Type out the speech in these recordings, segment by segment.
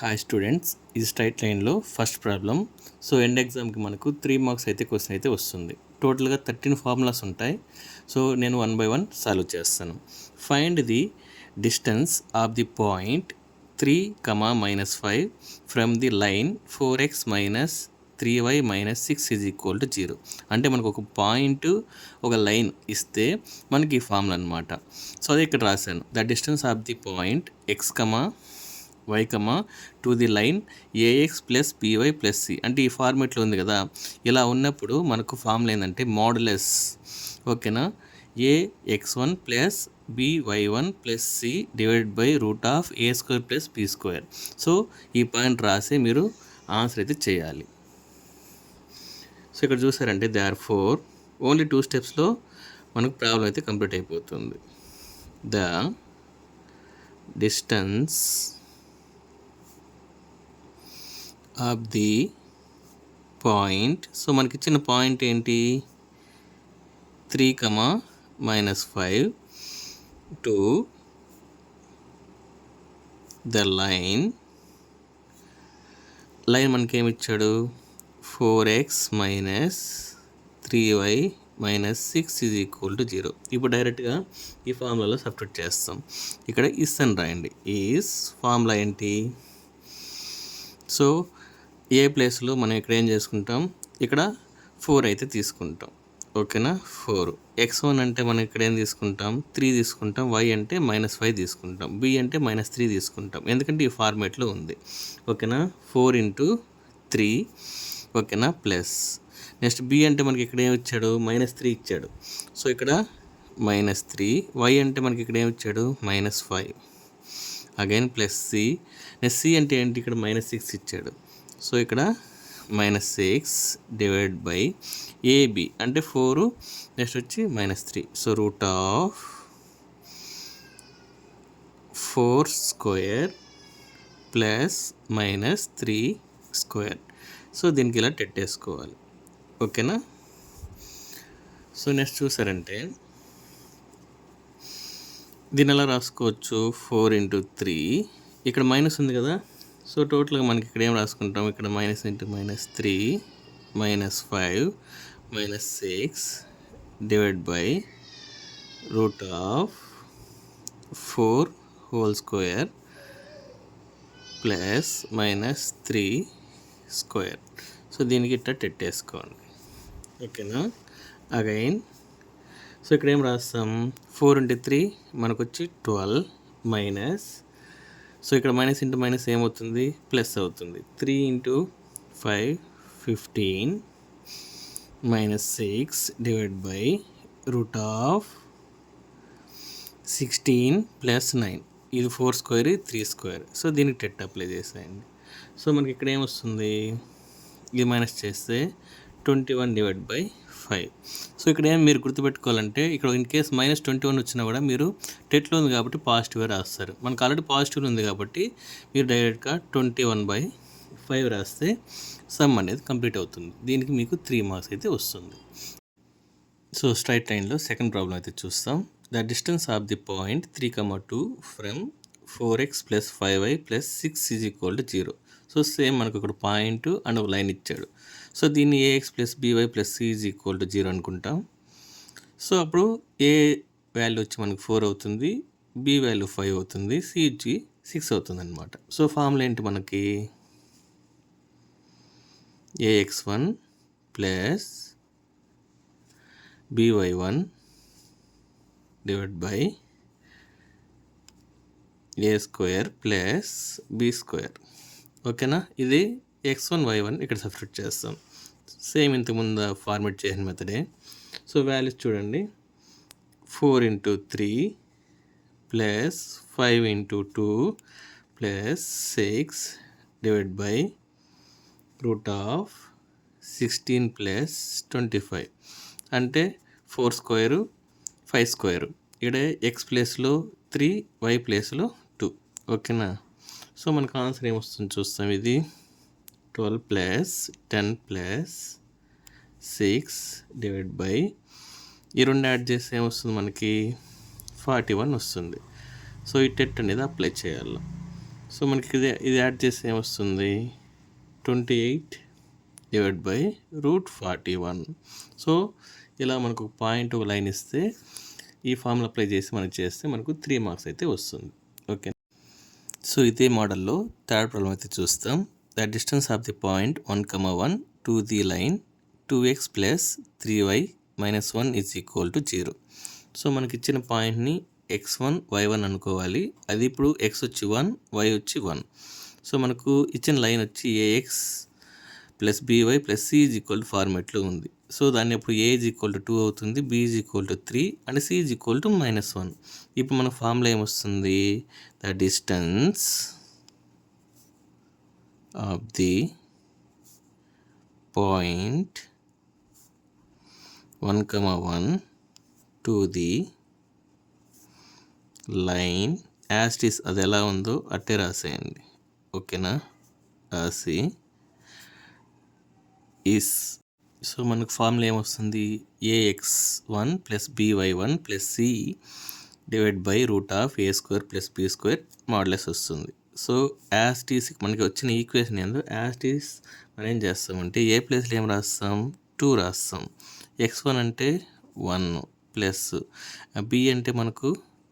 Hi students, ఇది straight లైన్లో first problem. So end ఎగ్జామ్కి మనకు 3 మార్క్స్ అయితే క్వశ్చన్ అయితే వస్తుంది. టోటల్గా 13 ఫార్ములాస్ ఉంటాయి. సో నేను 1 by 1 సాల్వ్ చేస్తాను. Find the distance of the point 3, -5 from the line 4x - 3y - 6 = 0. అంటే మనకు ఒక పాయింట్, ఒక లైన్ ఇస్తే మనకి ఈ ఫార్ములా అనమాట. సో అదే ఇక్కడ రాశాను. The distance of the point x, y, to the line ax + by + c. అంటే ఈ ఫార్మేట్లో ఉంది కదా. ఇలా ఉన్నప్పుడు మనకు ఫార్ములా ఏంటంటే మోడులస్, ఓకేనా, ax1 + by1 + c /√a² + b². So ఈ పాయింట్ రాసి మీరు ఆన్సర్ అయితే చేయాలి. సో ఇక్కడ చూసారంటే therefore ఓన్లీ 2 స్టెప్స్లో మనకు ప్రాబ్లం అయితే కంప్లీట్ అయిపోతుంది. The distance of the point, so మనకి ఇచ్చిన పాయింట్ ఏంటి, 3, -5 టు ద లైన్ మనకేమి ఇచ్చాడు, 4x - 3y - 6 = 0. ఇప్పుడు డైరెక్ట్గా ఈ ఫార్ములాలో సబ్స్టిట్యూట్ చేస్తాం. ఇక్కడ ఇస్ అని రాయండి. ఈస్ ఫార్ములా ఏంటి, సో ఏ ప్లేస్లో మనం ఇక్కడ ఏం చేసుకుంటాం, ఇక్కడ 4 అయితే తీసుకుంటాం, ఓకేనా. 4 x1 అంటే మనం ఇక్కడ ఏం తీసుకుంటాం, 3 తీసుకుంటాం. y అంటే -5 తీసుకుంటాం. b అంటే -3 తీసుకుంటాం, ఎందుకంటే ఈ ఫార్మేట్లో ఉంది, ఓకేనా. 4 × 3, ఓకేనా, ప్లస్ నెక్స్ట్ b అంటే మనకి ఇక్కడ ఏమి ఇచ్చాడు, -3 ఇచ్చాడు. సో ఇక్కడ -3, y అంటే మనకి ఇక్కడ ఏమి ఇచ్చాడు, -5, again plus c. Next c అంటే ఏంటి, ఇక్కడ -6 ఇచ్చాడు. సో ఇక్కడ -6 / AB అంటే 4, నెక్స్ట్ వచ్చి -3. సో √4² + -3². సో దీనికి ఇలా టెట్టేసుకోవాలి, ఓకేనా. సో నెక్స్ట్ చూసారంటే దీని ఎలా రాసుకోవచ్చు, 4 × 3, ఇక్కడ మైనస్ ఉంది కదా. సో టోటల్గా మనకి ఇక్కడ ఏం రాసుకుంటాం, ఇక్కడ -3 - 5 - 6 /√4² + -3². సో దీనికి ఇట్లా టెట్టేసుకోండి, ఓకేనా. అగైన్ సో ఇక్కడ ఏం రాస్తాం, 4 × 3 మనకు వచ్చి 12 మైనస్, సో ఇక్కడ -× ఏమవుతుంది, ప్లస్ అవుతుంది. 3 × 5 15 -6 /√16 + 9. ఇది 4², 3². సో దీనికి టెట్ అప్లై చేసేయండి. సో మనకి ఇక్కడ ఏమొస్తుంది, ఇది మైనస్ చేస్తే 21/5. సో ఇక్కడ ఏం మీరు గుర్తుపెట్టుకోవాలంటే, ఇక్కడ ఇన్ కేస్ -21 వచ్చినా కూడా మీరు టెట్లో ఉంది కాబట్టి పాజిటివ్గా రాస్తారు. మనకు ఆల్రెడీ పాజిటివ్ ఉంది కాబట్టి మీరు డైరెక్ట్గా 21/5 రాస్తే సమ్ అనేది కంప్లీట్ అవుతుంది. దీనికి మీకు 3 మార్క్స్ అయితే వస్తుంది. సో స్ట్రైట్ లైన్లో సెకండ్ ప్రాబ్లం అయితే చూస్తాం. The distance of the point 3, 2 from 4x + 5y + 6 = 0. So same మనకు ఇక్కడ పాయింట్ అండ్ ఒక లైన్ ఇచ్చాడు. సో దీన్ని ax + by + c = 0 అనుకుంటాం. సో అప్పుడు ఏ వాల్యూ వచ్చి మనకు 4 అవుతుంది, b వాల్యూ 5 అవుతుంది, c వచ్చి 6 అవుతుంది అనమాట. సో ఫార్ములా ఏంటి మనకి, ax1 + by1 / a² + b², ఓకేనా. ఇది x1 y1 ఇక్కడ సబ్స్టిట్యూట్ చేస్తాం. సేమ్ ఇంతకుముందు ఫార్మేట్ చేసిన మెథడే. సో వాల్యూస్ చూడండి, 4 × 3 + 5 × 2 + 6 /√16 + 25 అంటే 4² 5². ఇక్కడ x ప్లేస్లో 3, y ప్లేస్లో 2, ఓకేనా. సో మనకు ఆన్సర్ ఏమొస్తుంది చూస్తాం. ఇది 12 + 10 + 6 ఈ రెండు యాడ్ చేస్తే ఏమొస్తుంది మనకి 41 వస్తుంది. సో ఈ టెట్ అనేది అప్లై చేయాలి. సో మనకి ఇది యాడ్ చేస్తే ఏమొస్తుంది 28/√41. సో ఇలా మనకు పాయింట్ ఒక లైన్ ఇస్తే ఈ ఫార్ములా అప్లై చేసి మనం చేస్తే మనకు 3 మార్క్స్ అయితే వస్తుంది. ఓకే. సో ఇదే మోడల్లో థర్డ్ ప్రాబ్లం అయితే చూస్తాం. The distance of the point 1,1 to the line 2x + 3y - 1 = 0. So మనకి ఇచ్చిన పాయింట్ని x1 y1 అనుకోవాలి. అది ఇప్పుడు x వచ్చి 1 y వచ్చి 1. సో మనకు ఇచ్చిన లైన్ వచ్చి ax + by + c = ఫార్మేట్లో ఉంది. సో దాన్ని ఇప్పుడు a = 2 అవుతుంది, b = 3 అండ్ c = -1. ఇప్పుడు మన ఫార్ములా ఏమొస్తుంది? The distance of the point 1,1 to the line as it is, అది ఎలా ఉందో అట్టే రాసేయండి. ఓకేనా? రాసి ఈస్. సో మనకు ఫార్ములా ఏమొస్తుంది? ax1 + by1 + c /√a² + b² modulus వస్తుంది. సో యాజ్ ఇట్ ఈస్ మనకి వచ్చిన ఈక్వేషన్ ఏందో యాజ్ ఇట్ ఈస్ మనం ఏం చేస్తామంటే ఏ ప్లేస్లో ఏం రాస్తాం? 2 రాస్తాం. x1 అంటే 1 ప్లస్ b అంటే మనకు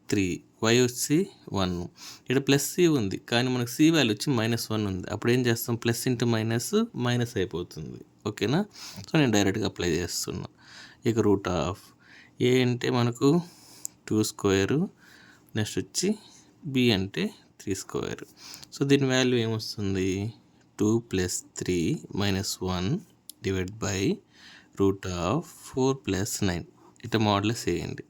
3, y వచ్చి 1. ఇక్కడ ప్లస్ c ఉంది, కానీ మనకు c వాల్యూ వచ్చి -1 ఉంది. అప్పుడు ఏం చేస్తాం? ప్లస్ ఇంటూ మైనస్ అయిపోతుంది. ఓకేనా? సో నేను డైరెక్ట్గా అప్లై చేస్తున్నా. ఇక √a అంటే మనకు 2², నెక్స్ట్ వచ్చి b అంటే 3². సో దీని వాల్యూ ఏమొస్తుంది? 2 + 3 - 1 /√4 + 9. ఇట్లా మాడ్యులస్ చేయండి.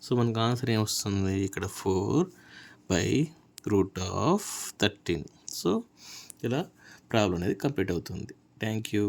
సో మనకు ఆన్సర్ ఏమొస్తుంది? ఇక్కడ 4/√13. సో ఇలా ప్రాబ్లం అనేది కంప్లీట్ అవుతుంది. Thank you.